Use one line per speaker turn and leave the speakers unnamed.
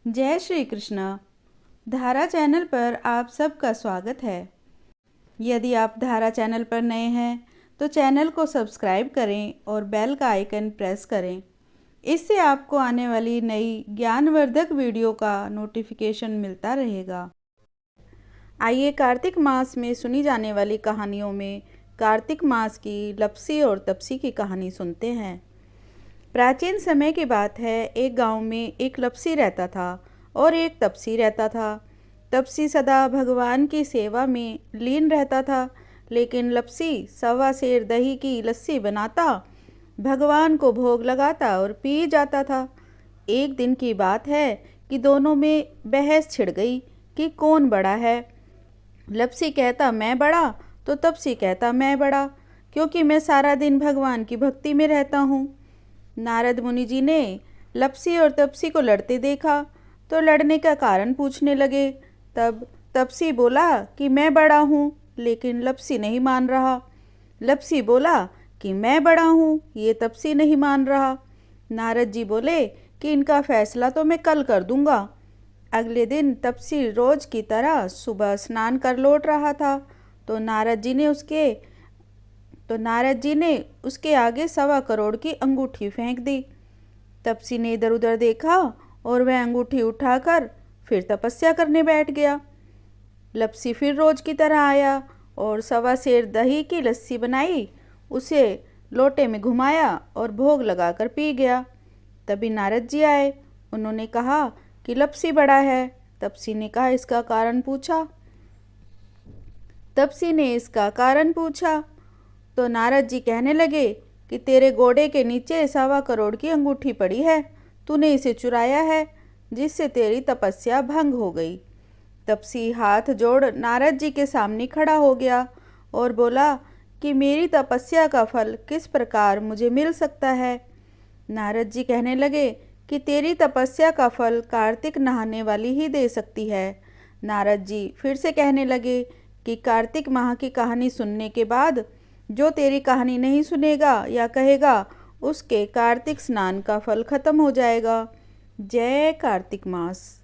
जय श्री कृष्ण। धारा चैनल पर आप सबका स्वागत है। यदि आप धारा चैनल पर नए हैं तो चैनल को सब्सक्राइब करें और बेल का आइकन प्रेस करें। इससे आपको आने वाली नई ज्ञानवर्धक वीडियो का नोटिफिकेशन मिलता रहेगा। आइए कार्तिक मास में सुनी जाने वाली कहानियों में कार्तिक मास की लपसी और तपसी की कहानी सुनते हैं। प्राचीन समय की बात है। एक गांव में एक लपसी रहता था और एक तपसी रहता था। तपसी सदा भगवान की सेवा में लीन रहता था, लेकिन लपसी सवा सेर दही की लस्सी बनाता, भगवान को भोग लगाता और पी जाता था। एक दिन की बात है कि दोनों में बहस छिड़ गई कि कौन बड़ा है। लपसी कहता मैं बड़ा, तो तपसी कहता मैं बड़ा, क्योंकि मैं सारा दिन भगवान की भक्ति में रहता हूँ। नारद मुनि जी ने लपसी और तपसी को लड़ते देखा तो लड़ने का कारण पूछने लगे। तब तपसी बोला कि मैं बड़ा हूँ, लेकिन लपसी नहीं मान रहा। लपसी बोला कि मैं बड़ा हूँ, ये तपसी नहीं मान रहा। नारद जी बोले कि इनका फैसला तो मैं कल कर दूंगा। अगले दिन तपसी रोज की तरह सुबह स्नान कर लौट रहा था तो नारद जी ने उसके आगे 1.25 करोड़ की अंगूठी फेंक दी। तपसी ने इधर उधर देखा और वह अंगूठी उठाकर फिर तपस्या करने बैठ गया। लपसी फिर रोज की तरह आया और 1.25 सेर दही की लस्सी बनाई, उसे लोटे में घुमाया और भोग लगाकर पी गया। तभी नारद जी आए। उन्होंने कहा कि लपसी बड़ा है। तपसी ने कहा इसका कारण पूछा। तपसी ने इसका कारण पूछा तो नारद जी कहने लगे कि तेरे गोडे के नीचे 1.25 करोड़ की अंगूठी पड़ी है, तूने इसे चुराया है, जिससे तेरी तपस्या भंग हो गई। तपसी हाथ जोड़ नारद जी के सामने खड़ा हो गया और बोला कि मेरी तपस्या का फल किस प्रकार मुझे मिल सकता है। नारद जी कहने लगे कि तेरी तपस्या का फल कार्तिक नहाने वाली ही दे सकती है। नारद जी फिर से कहने लगे कि कार्तिक माह की कहानी सुनने के बाद जो तेरी कहानी नहीं सुनेगा या कहेगा, उसके कार्तिक स्नान का फल खत्म हो जाएगा। जय कार्तिक मास।